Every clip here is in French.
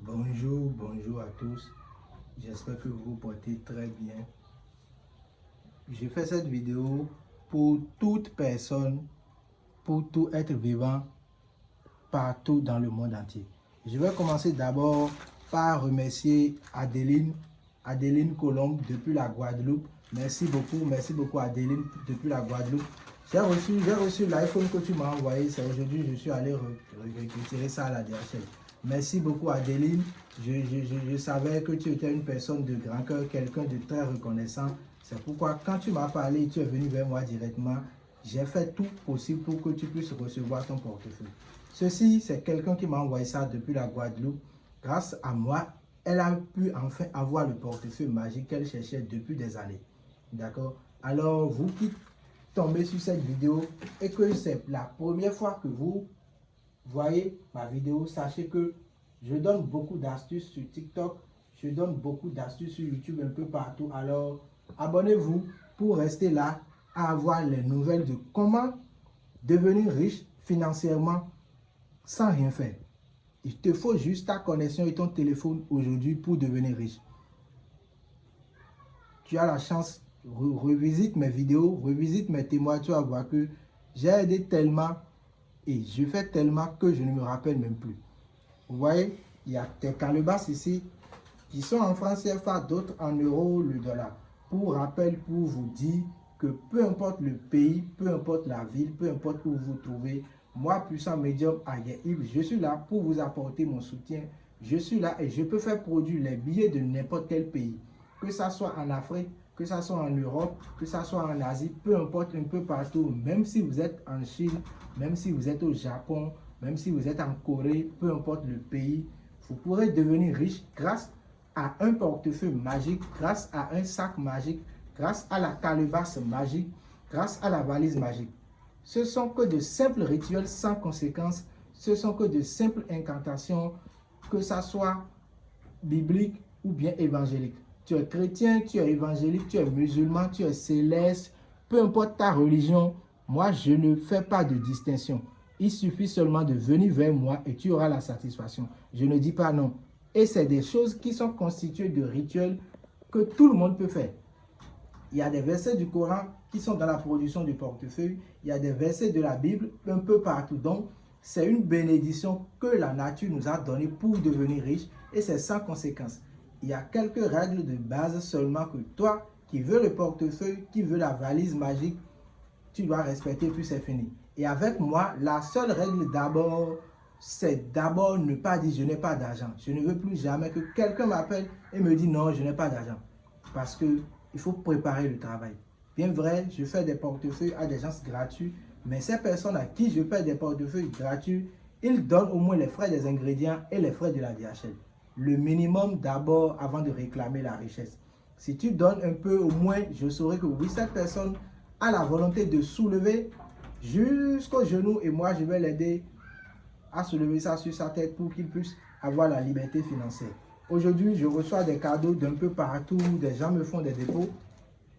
Bonjour à tous. J'espère que vous vous portez très bien. Je fais cette vidéo pour toute personne, pour tout être vivant partout dans le monde entier. Je vais commencer d'abord par remercier Adeline Colombe depuis la Guadeloupe. Merci beaucoup Adeline depuis la Guadeloupe. J'ai reçu l'iPhone que tu m'as envoyé, c'est aujourd'hui je suis allé retirer ça à la DHL. Merci beaucoup Adeline, je savais que tu étais une personne de grand cœur, quelqu'un de très reconnaissant. C'est pourquoi quand tu m'as parlé, tu es venu vers moi directement. J'ai fait tout possible pour que tu puisses recevoir ton portefeuille. Ceci, c'est quelqu'un qui m'a envoyé ça depuis la Guadeloupe. Grâce à moi, elle a pu enfin avoir le portefeuille magique qu'elle cherchait depuis des années. D'accord? Alors, vous qui tombez sur cette vidéo et que c'est la première fois que vous voyez ma vidéo, sachez que je donne beaucoup d'astuces sur TikTok, je donne beaucoup d'astuces sur YouTube un peu partout. Alors, abonnez-vous pour rester là à avoir les nouvelles de comment devenir riche financièrement sans rien faire. Il te faut juste ta connexion et ton téléphone aujourd'hui pour devenir riche. Tu as la chance, revisite mes vidéos, revisite mes témoins, tu vas voir que j'ai aidé tellement et je fais tellement que je ne me rappelle même plus. Vous voyez, il y a des calebasses ici qui sont en francs CFA, d'autres en euros, le dollar. Pour rappel, pour vous dire que peu importe le pays, peu importe la ville, peu importe où vous vous trouvez, moi, puissant médium Agaïb, je suis là pour vous apporter mon soutien. Je suis là et je peux faire produire les billets de n'importe quel pays. Que ça soit en Afrique, que ça soit en Europe, que ça soit en Asie, peu importe, un peu partout. Même si vous êtes en Chine, même si vous êtes au Japon, même si vous êtes en Corée, peu importe le pays, vous pourrez devenir riche grâce à un portefeuille magique, grâce à un sac magique, grâce à la calebasse magique, grâce à la valise magique. Ce sont que de simples rituels sans conséquences, ce sont que de simples incantations, que ça soit biblique ou bien évangélique. Tu es chrétien, tu es évangélique, tu es musulman, tu es céleste, peu importe ta religion, moi je ne fais pas de distinction. Il suffit seulement de venir vers moi et tu auras la satisfaction. Je ne dis pas non. Et c'est des choses qui sont constituées de rituels que tout le monde peut faire. Il y a des versets du Coran qui sont dans la production du portefeuille. Il y a des versets de la Bible un peu partout. Donc, c'est une bénédiction que la nature nous a donnée pour devenir riche et c'est sans conséquence. Il y a quelques règles de base seulement que toi, qui veux le portefeuille, qui veux la valise magique, tu dois respecter puis c'est fini. Et avec moi, la seule règle d'abord, c'est d'abord ne pas dire je n'ai pas d'argent. Je ne veux plus jamais que quelqu'un m'appelle et me dise non, je n'ai pas d'argent. Parce que il faut préparer le travail. Bien vrai, je fais des portefeuilles à des gens gratuits, mais ces personnes à qui je fais des portefeuilles gratuits, ils donnent au moins les frais des ingrédients et les frais de la DHL. Le minimum d'abord avant de réclamer la richesse. Si tu donnes un peu, au moins, je saurai que oui, cette personne a la volonté de soulever jusqu'au genou et moi, je vais l'aider à soulever ça sur sa tête pour qu'il puisse avoir la liberté financière. Aujourd'hui, je reçois des cadeaux d'un peu partout, des gens me font des dépôts.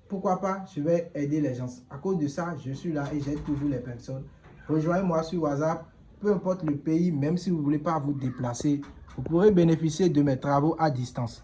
Pourquoi pas, je vais aider les gens. À cause de ça, je suis là et j'aide toujours les personnes. Rejoignez-moi sur WhatsApp, peu importe le pays, même si vous ne voulez pas vous déplacer, vous pourrez bénéficier de mes travaux à distance.